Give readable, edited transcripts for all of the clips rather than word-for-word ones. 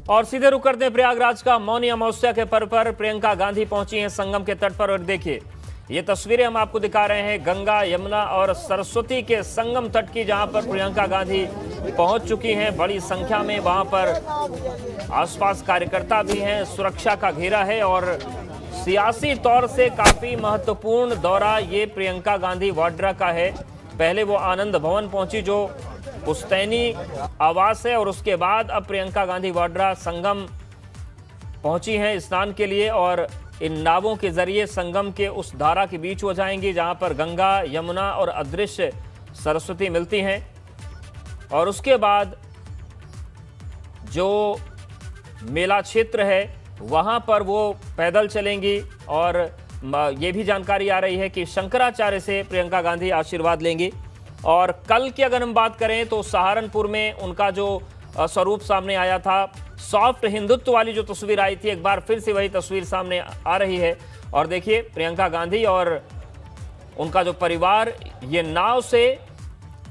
और सीधे रुक करते हैं प्रयागराज का। मौनी अमावस्या के पर्व पर प्रियंका गांधी पहुंची हैं संगम के तट पर। और देखिए ये तस्वीरें हम आपको दिखा रहे हैं गंगा, यमुना और सरस्वती के संगम तट की, जहां पर प्रियंका गांधी पहुंच चुकी हैं बड़ी संख्या में। वहां पर आसपास कार्यकर्ता भी हैं, सुरक्षा का घेरा है और सियासी तौर से काफी महत्वपूर्ण दौरा ये प्रियंका गांधी वाड्रा का है। पहले वो आनंद भवन पहुंची जो पुश्तैनी आवास है, और उसके बाद अब प्रियंका गांधी वाड्रा संगम पहुंची हैं स्नान के लिए। और इन नावों के जरिए संगम के उस धारा के बीच हो जाएंगी जहां पर गंगा, यमुना और अदृश्य सरस्वती मिलती हैं। और उसके बाद जो मेला क्षेत्र है वहां पर वो पैदल चलेंगी। और ये भी जानकारी आ रही है कि शंकराचार्य से प्रियंका गांधी आशीर्वाद लेंगी। और कल की अगर हम बात करें तो सहारनपुर में उनका जो स्वरूप सामने आया था, सॉफ्ट हिंदुत्व वाली जो तस्वीर आई थी, एक बार फिर से वही तस्वीर सामने आ रही है। और देखिए प्रियंका गांधी और उनका जो परिवार ये नाव से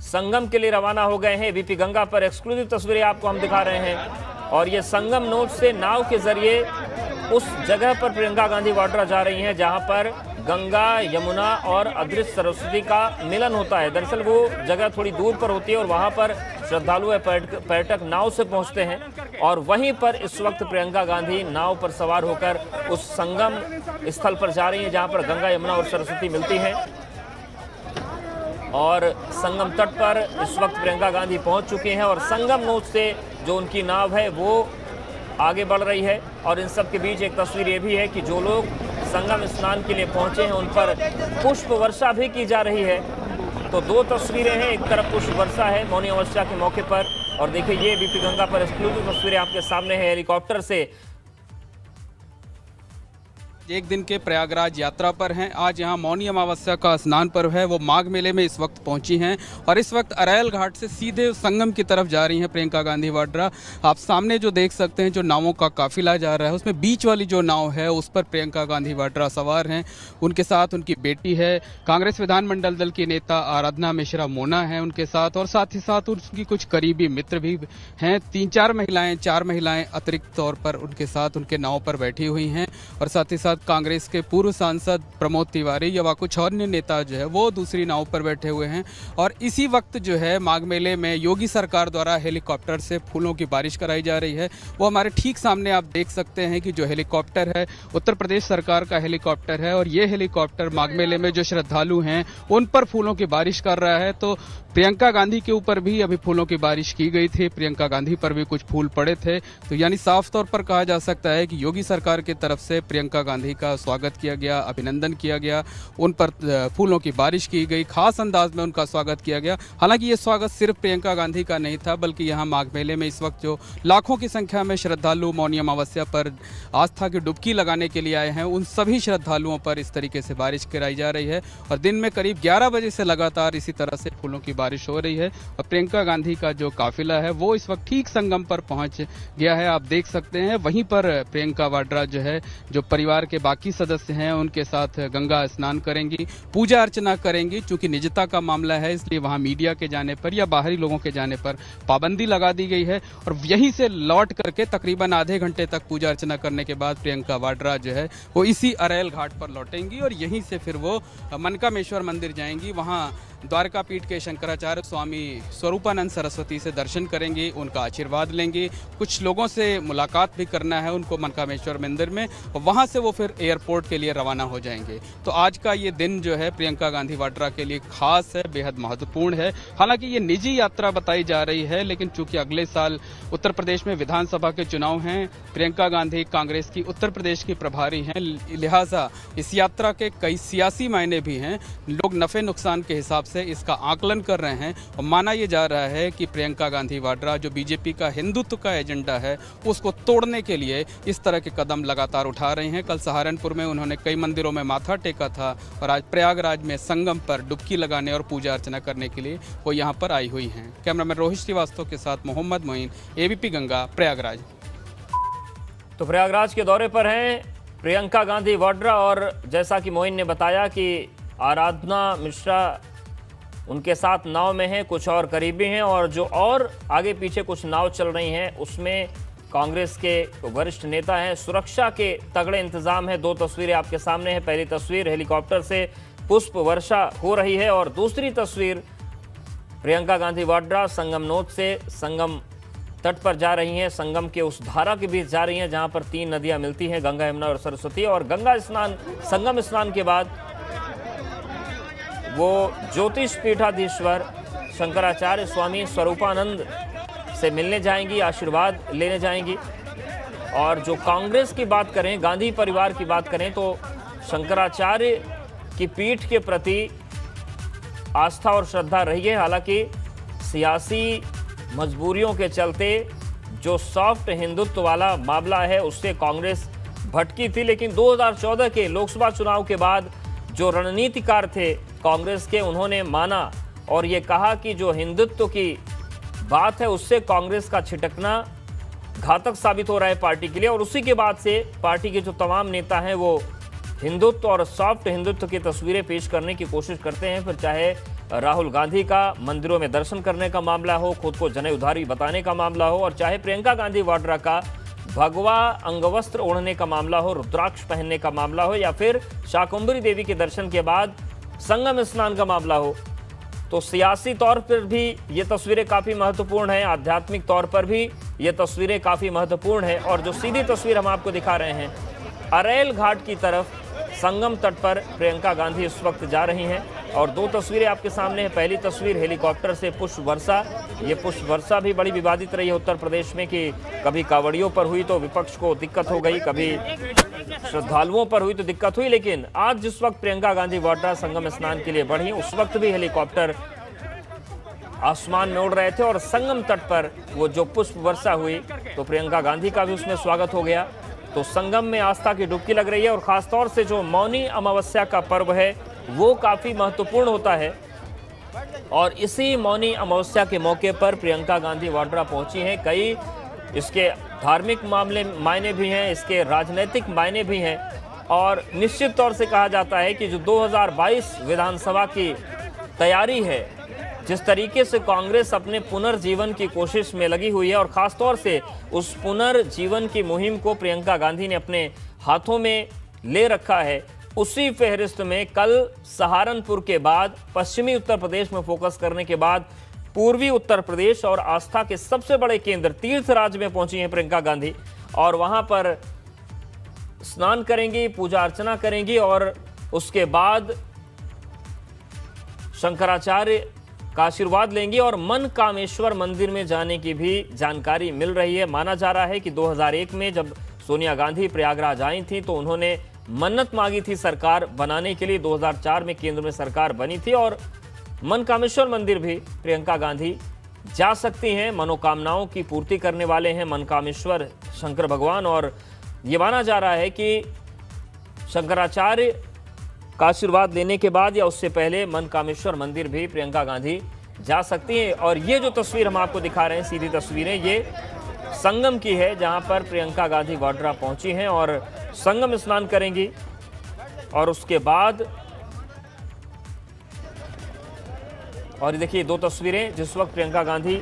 संगम के लिए रवाना हो गए हैं। वीपी गंगा पर एक्सक्लूसिव तस्वीरें आपको हम दिखा रहे हैं। और ये संगम नोट से नाव के जरिए उस जगह पर प्रियंका गांधी वाड्रा जा रही हैं जहां पर गंगा, यमुना और अदृश्य सरस्वती का मिलन होता है। दरअसल वो जगह थोड़ी दूर पर होती है और वहां पर श्रद्धालु पर्यटक नाव से पहुंचते हैं। और वहीं पर इस वक्त प्रियंका गांधी नाव पर सवार होकर उस संगम स्थल पर जा रही हैं जहां पर गंगा, यमुना और सरस्वती मिलती हैं। और संगम तट पर इस वक्त प्रियंका गांधी पहुंच चुकी हैं और संगम नोट से जो उनकी नाव है वो आगे बढ़ रही है। और इन सब के बीच एक तस्वीर ये भी है कि जो लोग संगम स्नान के लिए पहुंचे हैं उन पर पुष्प वर्षा भी की जा रही है। तो दो तस्वीरें हैं, एक तरफ पुष्प वर्षा है मौनी अमावस्या के मौके पर, और देखिए ये वीपी गंगा पर एक्सक्लूसिव तस्वीरें आपके सामने है हेलीकॉप्टर से। एक दिन के प्रयागराज यात्रा पर हैं। आज यहाँ मौनी अमावस्या का स्नान पर्व है, वो माघ मेले में इस वक्त पहुंची हैं और इस वक्त अरैल घाट से सीधे संगम की तरफ जा रही हैं प्रियंका गांधी वाड्रा। आप सामने जो देख सकते हैं जो नावों का काफिला जा रहा है, उसमें बीच वाली जो नाव है उस पर प्रियंका गांधी वाड्रा सवार हैं। उनके साथ उनकी बेटी है, कांग्रेस विधानमंडल दल की नेता आराधना मिश्रा मोना है उनके साथ, और साथ ही साथ उनकी कुछ करीबी मित्र भी हैं। 4 महिलाएं अतिरिक्त तौर पर उनके साथ उनके नाव पर बैठी हुई हैं। और साथ ही साथ कांग्रेस के पूर्व सांसद प्रमोद तिवारी या कुछ अन्य नेता जो है वो दूसरी नाव पर बैठे हुए हैं। और इसी वक्त जो है माघ मेले में योगी सरकार द्वारा हेलीकॉप्टर से फूलों की बारिश कराई जा रही है। वो हमारे ठीक सामने आप देख सकते हैं कि जो हेलीकॉप्टर है उत्तर प्रदेश सरकार का हेलीकॉप्टर है, और ये हेलीकॉप्टर माघ मेले में जो श्रद्धालु हैं उन पर फूलों की बारिश कर रहा है। तो प्रियंका गांधी के ऊपर भी अभी फूलों की बारिश की गई थी, प्रियंका गांधी पर भी कुछ फूल पड़े थे। तो यानी साफ तौर पर कहा जा सकता है कि योगी सरकार की तरफ से प्रियंका गांधी का स्वागत किया गया, अभिनंदन किया गया, उन पर फूलों की बारिश की गई, खास अंदाज में उनका स्वागत किया गया। हालांकि ये स्वागत सिर्फ प्रियंका गांधी का नहीं था, बल्कि यहाँ माघ मेले में इस वक्त जो लाखों की संख्या में श्रद्धालु मौनी अमावस्या पर आस्था की डुबकी लगाने के लिए आए हैं, उन सभी श्रद्धालुओं पर इस तरीके से बारिश कराई जा रही है। और दिन में करीब 11 बजे से लगातार इसी तरह से फूलों की बारिश हो रही है। और प्रियंका गांधी का जो काफिला है वो इस वक्त ठीक संगम पर पहुंच गया है, आप देख सकते हैं। वहीं पर प्रियंका वाड्रा जो है, जो परिवार के बाकी सदस्य हैं उनके साथ गंगा स्नान करेंगी, पूजा अर्चना करेंगी। चूंकि निजता का मामला है इसलिए वहां मीडिया के जाने पर या बाहरी लोगों के जाने पर पाबंदी लगा दी गई है। और यहीं से लौट करके तकरीबन आधे घंटे तक पूजा अर्चना करने के बाद प्रियंका वाड्रा जो है वो इसी अरैल घाट पर लौटेंगी और यहीं से फिर वो मनकामेश्वर मंदिर जाएंगी। वहां द्वारका पीठ के शंकराचार्य स्वामी स्वरूपानंद सरस्वती से दर्शन करेंगी, उनका आशीर्वाद लेंगी, कुछ लोगों से मुलाकात भी करना है उनको मनकामेश्वर मंदिर में, और वहां से वो फिर एयरपोर्ट के लिए रवाना हो जाएंगे। तो आज का ये दिन जो है प्रियंका गांधी वाड्रा के लिए खास है, बेहद महत्वपूर्ण है। हालांकि ये निजी यात्रा बताई जा रही है, लेकिन चूंकि अगले साल उत्तर प्रदेश में विधानसभा के चुनाव हैं, प्रियंका गांधी कांग्रेस की उत्तर प्रदेश की प्रभारी हैं, लिहाजा इस यात्रा के कई सियासी मायने भी हैं। लोग नफे नुकसान के हिसाब से इसका आकलन कर रहे हैं और माना यह जा रहा है कि प्रियंका गांधी वाड्रा जो बीजेपी का हिंदुत्व का एजेंडा है उसको तोड़ने के लिए इस तरह के कदम लगातार उठा रही हैं। कल सहारनपुर में उन्होंने कई मंदिरों में माथा टेका था और आज प्रयागराज में संगम पर डुबकी लगाने और पूजा अर्चना करने के लिए वो यहाँ पर आई हुई हैं। कैमरामैन रोहित श्रीवास्तव के साथ मोहम्मद मोइन, एबीपी गंगा, प्रयागराज। तो प्रयागराज के दौरे पर हैं प्रियंका गांधी वाड्रा, और जैसा कि मोइन ने बताया कि आराधना मिश्रा उनके साथ नाव में हैं, कुछ और करीबी हैं, और जो और आगे पीछे कुछ नाव चल रही हैं उसमें कांग्रेस के वरिष्ठ नेता हैं। सुरक्षा के तगड़े इंतजाम है। दो तस्वीरें आपके सामने हैं। पहली तस्वीर हेलीकॉप्टर से पुष्प वर्षा हो रही है और दूसरी तस्वीर प्रियंका गांधी वाड्रा संगम नोट से संगम तट पर जा रही हैं। संगम के उस धारा के बीच जा रही हैं जहां पर तीन नदियां मिलती हैं, गंगा, यमुना और सरस्वती। और गंगा स्नान, संगम स्नान के बाद वो ज्योतिष पीठाधीश्वर शंकराचार्य स्वामी स्वरूपानंद से मिलने जाएंगी, आशीर्वाद लेने जाएंगी। और जो कांग्रेस की बात करें, गांधी परिवार की बात करें, तो शंकराचार्य की पीठ के प्रति आस्था और श्रद्धा रही है। हालांकि सियासी मजबूरियों के चलते जो सॉफ्ट हिंदुत्व वाला मामला है उससे कांग्रेस भटकी थी, लेकिन 2014 के लोकसभा चुनाव के बाद जो रणनीतिकार थे कांग्रेस के, उन्होंने माना और ये कहा कि जो हिंदुत्व की बात है उससे कांग्रेस का छिटकना घातक साबित हो रहा है पार्टी के लिए। और उसी के बाद से पार्टी के जो तमाम नेता हैं वो हिंदुत्व और सॉफ्ट हिंदुत्व की तस्वीरें पेश करने की कोशिश करते हैं। फिर चाहे राहुल गांधी का मंदिरों में दर्शन करने का मामला हो, खुद को जनेऊधारी बताने का मामला हो, और चाहे प्रियंका गांधी वाड्रा का भगवा अंगवस्त्र ओढ़ने का मामला हो, रुद्राक्ष पहनने का मामला हो, या फिर शाकंभरी देवी के दर्शन के बाद संगम स्नान का मामला हो, तो सियासी तौर पर भी ये तस्वीरें काफ़ी महत्वपूर्ण हैं, आध्यात्मिक तौर पर भी ये तस्वीरें काफ़ी महत्वपूर्ण हैं। और जो सीधी तस्वीर हम आपको दिखा रहे हैं, अरेल घाट की तरफ संगम तट पर प्रियंका गांधी इस वक्त जा रही हैं। और दो तस्वीरें आपके सामने हैं। पहली तस्वीर हेलीकॉप्टर से पुष्प वर्षा। ये पुष्प वर्षा भी बड़ी विवादित रही है उत्तर प्रदेश में कि कभी कांवड़ियों पर हुई तो विपक्ष को दिक्कत हो गई, कभी श्रद्धालुओं पर हुई तो दिक्कत हुई। लेकिन आज जिस वक्त प्रियंका गांधी वाड्रा संगम स्नान के लिए बढ़ी, उस वक्त भी हेलीकॉप्टर आसमान में उड़ रहे थे और संगम तट पर वो जो पुष्प वर्षा हुई तो प्रियंका गांधी का भी उसमें स्वागत हो गया। तो संगम में आस्था की डुबकी लग रही है और खासतौर से जो मौनी अमावस्या का पर्व है वो काफ़ी महत्वपूर्ण होता है। और इसी मौनी अमावस्या के मौके पर प्रियंका गांधी वाड्रा पहुंची हैं। कई इसके धार्मिक मायने भी हैं, इसके राजनीतिक मायने भी हैं। और निश्चित तौर से कहा जाता है कि जो 2022 विधानसभा की तैयारी है, जिस तरीके से कांग्रेस अपने पुनर्जीवन की कोशिश में लगी हुई है और ख़ासतौर से उस पुनर्जीवन की मुहिम को प्रियंका गांधी ने अपने हाथों में ले रखा है, उसी फहरिस्त में कल सहारनपुर के बाद पश्चिमी उत्तर प्रदेश में फोकस करने के बाद पूर्वी उत्तर प्रदेश और आस्था के सबसे बड़े केंद्र तीर्थराज में पहुंची हैं प्रियंका गांधी। और वहां पर स्नान करेंगी, पूजा अर्चना करेंगी और उसके बाद शंकराचार्य का आशीर्वाद लेंगी और मन कामेश्वर मंदिर में जाने की भी जानकारी मिल रही है। माना जा रहा है कि 2001 में जब सोनिया गांधी प्रयागराज आई थी तो उन्होंने मन्नत मांगी थी सरकार बनाने के लिए। 2004 में केंद्र में सरकार बनी थी और मन कामेश्वर मंदिर भी प्रियंका गांधी जा सकती हैं। मनोकामनाओं की पूर्ति करने वाले हैं मन कामेश्वर शंकर भगवान। और ये माना जा रहा है कि शंकराचार्य का आशीर्वाद लेने के बाद या उससे पहले मन कामेश्वर मंदिर भी प्रियंका गांधी जा सकती हैं। और ये जो तस्वीर हम आपको दिखा रहे हैं, सीधी तस्वीरें, ये संगम की है जहां पर प्रियंका गांधी वाड्रा पहुंची हैं और संगम स्नान करेंगी। और उसके बाद और देखिए दो तस्वीरें, जिस वक्त प्रियंका गांधी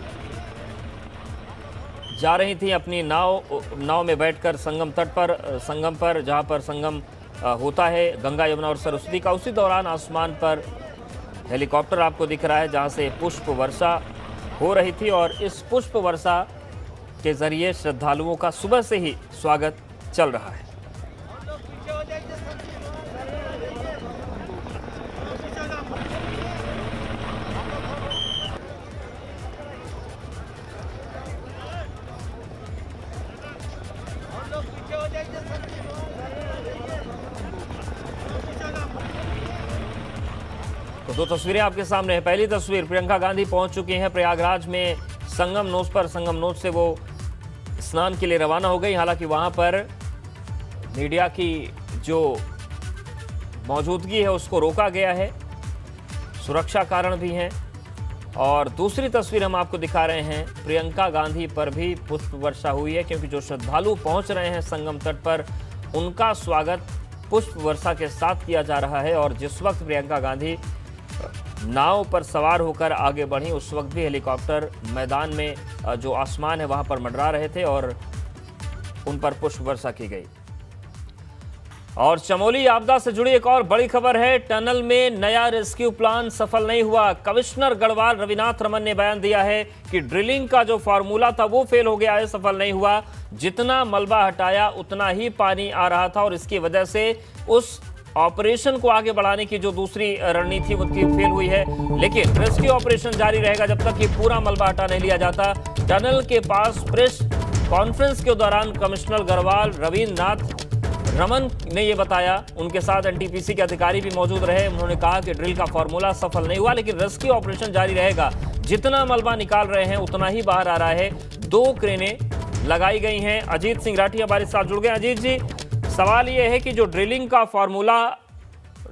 जा रही थी अपनी नाव में बैठकर संगम तट पर, संगम पर जहां पर संगम होता है गंगा, यमुना और सरस्वती का, उसी दौरान आसमान पर हेलीकॉप्टर आपको दिख रहा है जहां से पुष्प वर्षा हो रही थी। और इस पुष्प वर्षा के जरिए श्रद्धालुओं का सुबह से ही स्वागत चल रहा है। तो दो तस्वीरें आपके सामने है। पहली तस्वीर, प्रियंका गांधी पहुंच चुकी हैं प्रयागराज में संगम नोट पर। संगम नोट से वो स्नान के लिए रवाना हो गई। हालांकि वहां पर मीडिया की जो मौजूदगी है उसको रोका गया है, सुरक्षा कारण भी हैं। और दूसरी तस्वीर हम आपको दिखा रहे हैं, प्रियंका गांधी पर भी पुष्प वर्षा हुई है क्योंकि जो श्रद्धालु पहुंच रहे हैं संगम तट पर उनका स्वागत पुष्प वर्षा के साथ किया जा रहा है। और जिस वक्त प्रियंका गांधी नाव पर सवार होकर आगे बढ़ी उस वक्त भी हेलीकॉप्टर मैदान में जो आसमान है वहां पर मंडरा रहे थे और उन पर पुष्प वर्षा की गई। और चमोली आपदा से जुड़ी एक और बड़ी खबर है। टनल में नया रेस्क्यू प्लान सफल नहीं हुआ। कमिश्नर गढ़वाल रविनाथ रमन ने बयान दिया है कि ड्रिलिंग का जो फॉर्मूला था वो फेल हो गया है, सफल नहीं हुआ। जितना मलबा हटाया उतना ही पानी आ रहा था और इसकी वजह से उस ऑपरेशन को आगे बढ़ाने की जो दूसरी रणनीति उनकी फेल हुई है। लेकिन रेस्क्यू ऑपरेशन जारी रहेगा जब तक कि पूरा मलबा हटा नहीं लिया जाता। टनल के पास प्रेस कॉन्फ्रेंस के दौरान कमिश्नर गढ़वाल रविनाथ रमन ने यह बताया। उनके साथ एनटीपीसी के अधिकारी भी मौजूद रहे। उन्होंने कहा कि ड्रिल का फॉर्मूला सफल नहीं हुआ, लेकिन रेस्क्यू ऑपरेशन जारी रहेगा। जितना मलबा निकाल रहे हैं उतना ही बाहर आ रहा है। 2 क्रेनें लगाई गई हैं। अजीत सिंह राठी हमारे साथ जुड़ गए। अजीत जी, सवाल यह है कि जो ड्रिलिंग का फॉर्मूला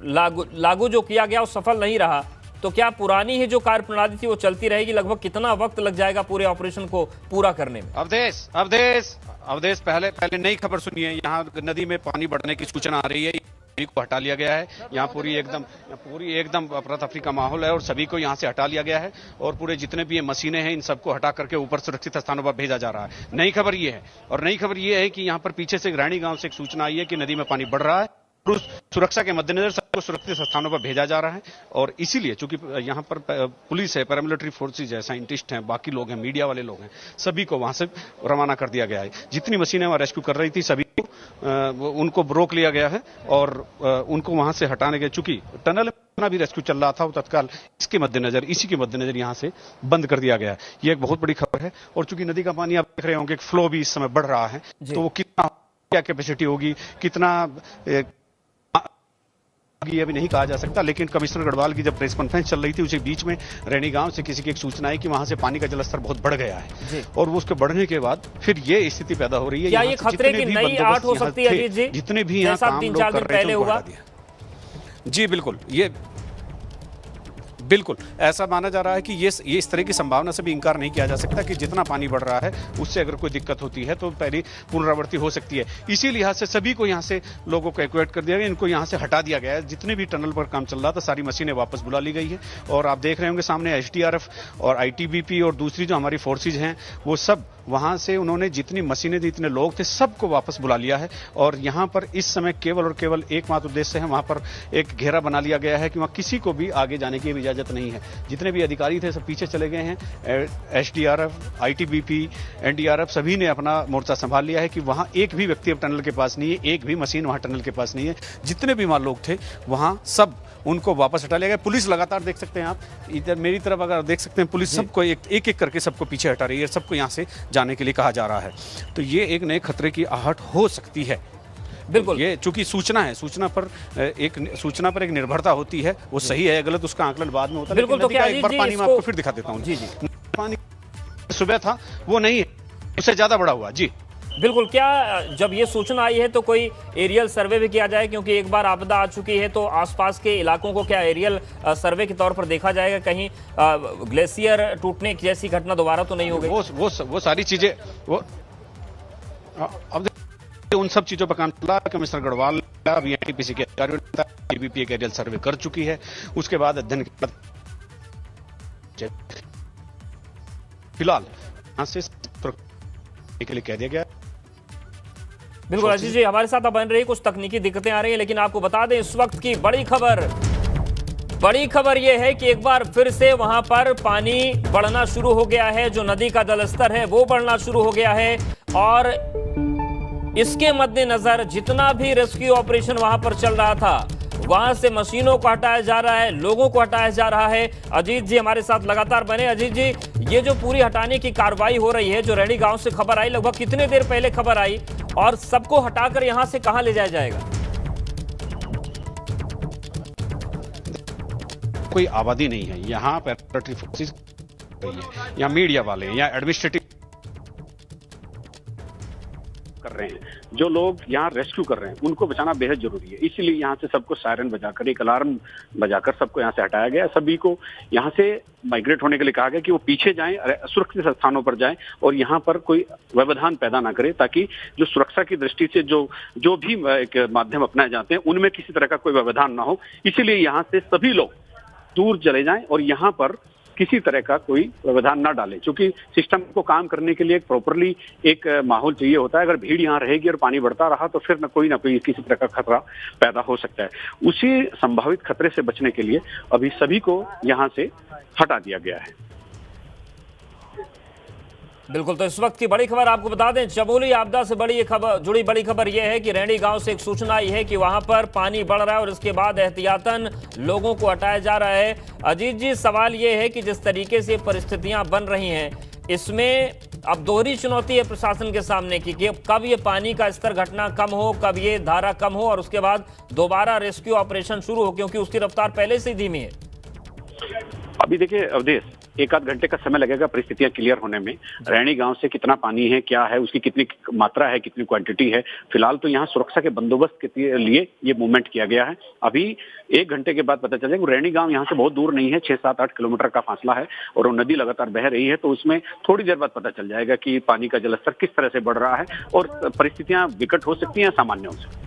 लागू जो किया गया वो सफल नहीं रहा, तो क्या पुरानी ही जो कार्य प्रणाली थी वो चलती रहेगी? लगभग कितना वक्त लग जाएगा पूरे ऑपरेशन को पूरा करने में? अवधेश पहले नई खबर सुनिए। यहाँ नदी में पानी बढ़ने की सूचना आ रही है, सभी को हटा लिया गया है। यहाँ पूरी एकदम अफरा-तफरी का माहौल है और सभी को यहाँ से हटा लिया गया है और पूरे जितने भी ये मशीनें हैं इन सबको हटा करके ऊपर सुरक्षित स्थानों पर भेजा जा रहा है। नई खबर ये है, और नई खबर ये है कि यहाँ पर पीछे से रैणी गांव से एक सूचना आई है कि नदी में पानी बढ़ रहा है। उस सुरक्षा के मद्देनजर सबको सुरक्षित स्थानों पर भेजा जा रहा है और इसीलिए चूंकि यहाँ पर पुलिस है, पैरामिलिट्री फोर्सेज है, साइंटिस्ट हैं, बाकी लोग हैं, मीडिया वाले लोग हैं, सभी को वहां से रवाना कर दिया गया है। जितनी मशीनें वहां रेस्क्यू कर रही थी सभी को उनको रोक लिया गया है और उनको वहां से हटाने के, चूंकि टनल में भी रेस्क्यू चल रहा था वो तत्काल इसी के मद्देनजर यहाँ से बंद कर दिया गया है। ये एक बहुत बड़ी खबर है। और चूंकि नदी का पानी आप देख रहे होंगे फ्लो भी इस समय बढ़ रहा है, तो वो कितना क्या कैपेसिटी होगी, कितना ये अभी नहीं कहा जा सकता। लेकिन कमिश्नर गढ़वाल की जब प्रेस कॉन्फ्रेंस चल रही थी उसी बीच में रैणी गांव से किसी की एक सूचना आई कि वहां से पानी का जलस्तर बहुत बढ़ गया है और वो उसके बढ़ने के बाद फिर ये स्थिति पैदा हो रही है। क्या ये खतरे की नई आठ हो सकती है? जी, जितने भी यहाँ काम लोग कर रहे थे उनको हटा दिया। जी बिल्कुल ऐसा माना जा रहा है कि ये इस तरह की संभावना से भी इंकार नहीं किया जा सकता कि जितना पानी बढ़ रहा है उससे अगर कोई दिक्कत होती है तो पहली पुनरावृत्ति हो सकती है। इसी लिहाज से सभी को यहाँ से लोगों को इवैक्यूएट कर दिया गया, इनको यहाँ से हटा दिया गया है। जितने भी टनल पर काम चल रहा था सारी मशीनें वापस बुला ली गई है और आप देख रहे होंगे सामने एसडीआरएफ और आईटीबीपी और दूसरी जो हमारी फोर्सेज हैं वो सब वहां से उन्होंने जितनी मशीनें थी, जितने लोग थे, सबको वापस बुला लिया है। और यहाँ पर इस समय केवल और केवल एकमात्र उद्देश्य है, वहां पर एक घेरा बना लिया गया है कि वहां किसी को भी आगे जाने की इजाजत नहीं है। जितने भी अधिकारी थे सब पीछे चले गए हैं। एसडीआरएफ, आईटीबीपी, एनडीआरएफ सभी ने अपना मोर्चा संभाल लिया है कि वहां एक भी व्यक्ति अब टनल के पास नहीं है, एक भी मशीन वहां टनल के पास नहीं है। जितने भी वहां लोग थे वहां सब उनको वापस हटा लिया गया। पुलिस लगातार देख सकते हैं आप इधर मेरी तरफ अगर देख सकते हैं, पुलिस सबको एक एक करके सबको पीछे हटा रही है, सबको यहाँ से जाने के लिए कहा जा रहा है। तो ये एक नए खतरे की आहट हो सकती है। बिल्कुल, ये चूंकि सूचना है, सूचना पर एक निर्भरता होती है, वो सही है गलत उसका आकलन बाद में होता है। बिल्कुल, तो क्या एक बार पानी मैं आपको फिर दिखा देता हूँ। जी पानी सुबह था वो नहीं है, उससे ज्यादा बड़ा हुआ। जी बिल्कुल, क्या जब ये सूचना आई है तो कोई एरियल सर्वे भी किया जाए? क्योंकि एक बार आपदा आ चुकी है तो आसपास के इलाकों को क्या एरियल सर्वे के तौर पर देखा जाएगा? कहीं ग्लेशियर टूटने जैसी घटना दोबारा तो नहीं हो गई? वो सारी चीजें अब उन सब चीजों पर काम चला। कमिश्नर गढ़वाल एनटीपीसी के अधिकारियों ने एबीपी एक एरियल सर्वे कर चुकी है। उसके बाद अध्ययन के बाद फिलहाल यहां से के लिए कह दिया गया। बिल्कुल अजीत जी, हमारे साथ अब बन रही कुछ तकनीकी दिक्कतें आ रही हैं, लेकिन आपको बता दें इस वक्त की बड़ी खबर यह है कि एक बार फिर से वहां पर पानी बढ़ना शुरू हो गया है। जो नदी का जलस्तर है वो बढ़ना शुरू हो गया है और इसके मद्देनजर जितना भी रेस्क्यू ऑपरेशन वहां पर चल रहा था वहां से मशीनों को हटाया जा रहा है, लोगों को हटाया जा रहा है। अजीत जी हमारे साथ लगातार बने। अजीत जी, ये जो पूरी हटाने की कार्रवाई हो रही है, जो रैणी गांव से खबर आई, लगभग कितने देर पहले खबर आई और सबको हटाकर यहां से कहां ले जाया जाएगा? कोई आबादी नहीं है यहाँ, पैरामिलिट्री फोर्सेस यहाँ मीडिया वाले हैं, यहाँ एडमिनिस्ट्रेटिव कर रहे हैं। जो लोग यहाँ रेस्क्यू कर रहे हैं उनको बचाना बेहद जरूरी है, इसलिए यहाँ से सबको सायरन बजाकर, एक अलार्म बजाकर सबको यहाँ से हटाया गया। सभी को यहाँ से माइग्रेट होने के लिए कहा गया कि वो पीछे जाएं, सुरक्षित स्थानों पर जाएं और यहाँ पर कोई व्यवधान पैदा ना करे, ताकि जो सुरक्षा की दृष्टि से जो भी एक माध्यम अपनाए जाते हैं उनमें किसी तरह का कोई व्यवधान ना हो। इसीलिए यहाँ से सभी लोग दूर चले जाएं और यहाँ पर किसी तरह का कोई व्यवधान न डालें, क्योंकि सिस्टम को काम करने के लिए एक प्रॉपरली एक माहौल चाहिए होता है। अगर भीड़ यहाँ रहेगी और पानी बढ़ता रहा तो फिर न कोई किसी तरह का खतरा पैदा हो सकता है। उसी संभावित खतरे से बचने के लिए अभी सभी को यहाँ से हटा दिया गया है। बिल्कुल, तो इस वक्त की बड़ी खबर आपको बता दें, चमोली आपदा से जुड़ी बड़ी खबर यह है कि रैणी गांव से एक सूचना आई है कि वहां पर पानी बढ़ रहा है और इसके बाद एहतियातन लोगों को हटाया जा रहा है। अजीत जी, सवाल यह है कि जिस तरीके से परिस्थितियां बन रही हैं, इसमें अब दोहरी चुनौती है प्रशासन के सामने की कि कब ये पानी का स्तर घटना कम हो, कब ये धारा कम हो और उसके बाद दोबारा रेस्क्यू ऑपरेशन शुरू हो, क्योंकि उसकी रफ्तार पहले से ही धीमी है। अभी देखिए अवधेश, 1-8 घंटे का समय लगेगा परिस्थितियां क्लियर होने में। रैणी गांव से कितना पानी है, क्या है, उसकी कितनी मात्रा है, कितनी क्वांटिटी है। फिलहाल तो यहाँ सुरक्षा के बंदोबस्त के लिए ये मूवमेंट किया गया है। अभी 1 घंटे के बाद पता चल जाएगा। रैणी गांव यहाँ से बहुत दूर नहीं है, 6-7-8 किलोमीटर का फासला है और वो नदी लगातार बह रही है, तो उसमें थोड़ी देर बाद पता चल जाएगा कि पानी का जलस्तर किस तरह से बढ़ रहा है और परिस्थितियां विकट हो सकती हैं सामान्य से।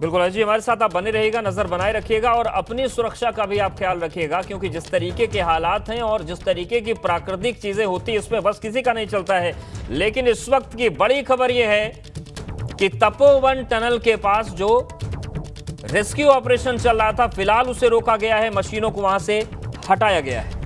बिल्कुल अजय, हमारे साथ आप बने रहिएगा, नजर बनाए रखिएगा और अपनी सुरक्षा का भी आप ख्याल रखिएगा, क्योंकि जिस तरीके के हालात हैं और जिस तरीके की प्राकृतिक चीजें होती है इसमें बस किसी का नहीं चलता है। लेकिन इस वक्त की बड़ी खबर यह है कि तपोवन टनल के पास जो रेस्क्यू ऑपरेशन चल रहा था, फिलहाल उसे रोका गया है, मशीनों को वहां से हटाया गया है।